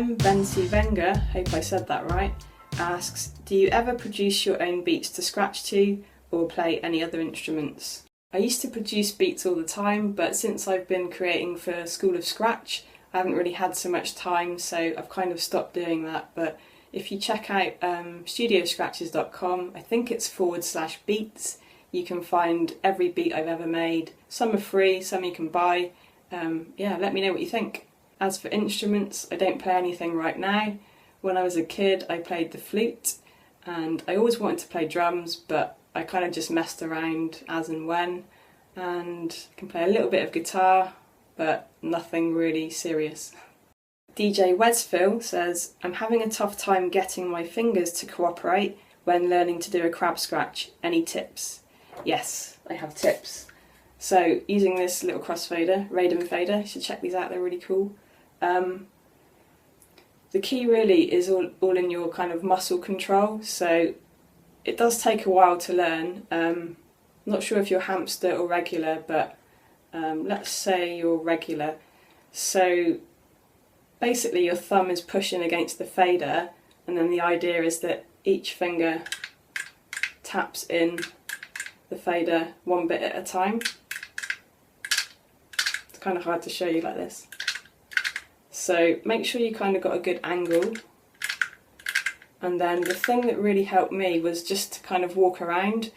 Venga, hope I said that right, asks, do you ever produce your own beats to scratch to or play any other instruments? I used to produce beats all the time, but since I've been creating for School of Scratch, I haven't really had so much time, so I've kind of stopped doing that. But if you check out studioscratches.com, I think it's /beats, you can find every beat I've ever made. Some are free, some you can buy. Yeah, let me know what you think. As for instruments, I don't play anything right now. When I was a kid, I played the flute, and I always wanted to play drums, but I kind of just messed around as and when, and I can play a little bit of guitar, but nothing really serious. DJ Wesville says, I'm having a tough time getting my fingers to cooperate when learning to do a crab scratch. Any tips? Yes, I have tips. So using this little crossfader, Raiden fader, you should check these out, they're really cool. The key really is all in your kind of muscle control, so it does take a while to learn. Not sure if you're hamster or regular, but let's say you're regular. So basically your thumb is pushing against the fader, and then the idea is that each finger taps in the fader one bit at a time. It's kind of hard to show you like this. So make sure you kind of got a good angle. And then the thing that really helped me was just to kind of walk around,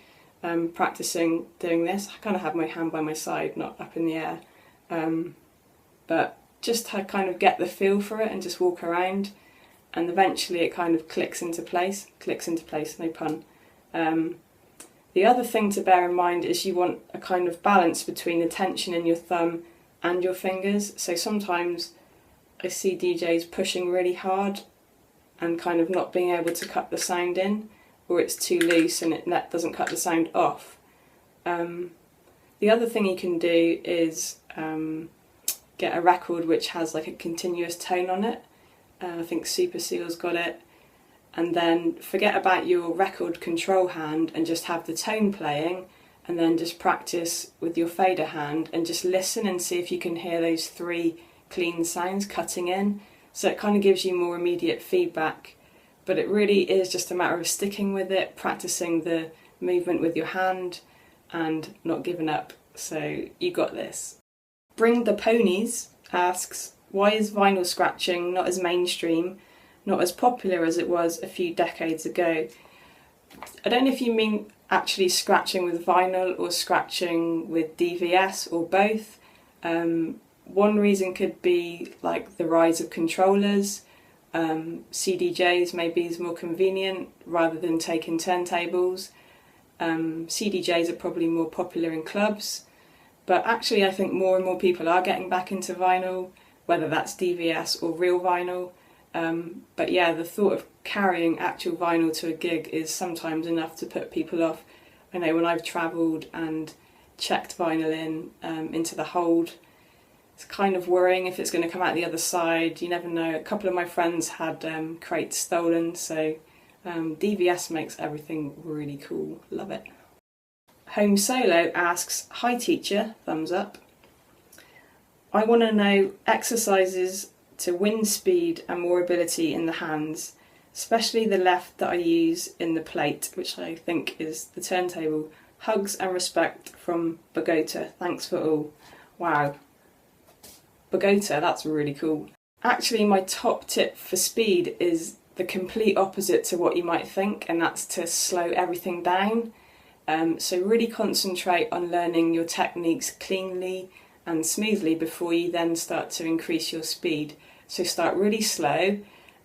practicing doing this. I kind of have my hand by my side, not up in the air. But just to kind of get the feel for it and just walk around, and eventually it kind of clicks into place, no pun. The other thing to bear in mind is you want a kind of balance between the tension in your thumb and your fingers. So sometimes I see DJs pushing really hard and kind of not being able to cut the sound in, or it's too loose and that doesn't cut the sound off. The other thing you can do is get a record which has like a continuous tone on it. I think Super Seal's got it. And then forget about your record control hand and just have the tone playing, and then just practice with your fader hand and just listen and see if you can hear those 3 clean sounds cutting in. So it kind of gives you more immediate feedback, but it really is just a matter of sticking with it, practicing the movement with your hand and not giving up. So you got this. Bring the Ponies asks, why is vinyl scratching not as mainstream, not as popular as it was a few decades ago? I don't know if you mean actually scratching with vinyl or scratching with DVS or both. One reason could be like the rise of controllers. CDJs maybe is more convenient rather than taking turntables. CDJs are probably more popular in clubs, but actually I think more and more people are getting back into vinyl, whether that's DVS or real vinyl. But yeah, the thought of carrying actual vinyl to a gig is sometimes enough to put people off. I know when I've travelled and checked vinyl into the hold, it's kind of worrying if it's going to come out the other side. You never know. A couple of my friends had crates stolen, so DVS makes everything really cool. Love it. Home Solo asks, hi teacher, thumbs up. I want to know exercises to win speed and more ability in the hands, especially the left that I use in the plate, which I think is the turntable. Hugs and respect from Bogota. Thanks for all. Wow. Bogota, that's really cool. Actually, my top tip for speed is the complete opposite to what you might think, and that's to slow everything down. So really concentrate on learning your techniques cleanly and smoothly before you then start to increase your speed. So start really slow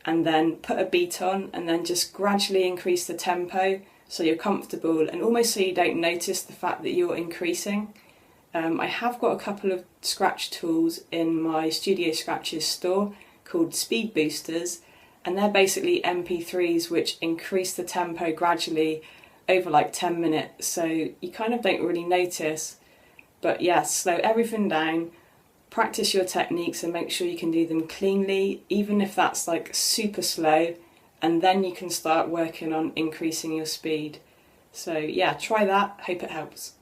and then put a beat on, and then just gradually increase the tempo so you're comfortable and almost so you don't notice the fact that you're increasing. I have got a couple of scratch tools in my Studio Scratches store called speed boosters, and they're basically MP3s which increase the tempo gradually over like 10 minutes, so you kind of don't really notice. But yeah, slow everything down, practice your techniques and make sure you can do them cleanly, even if that's like super slow, and then you can start working on increasing your speed. So yeah, try that, hope it helps.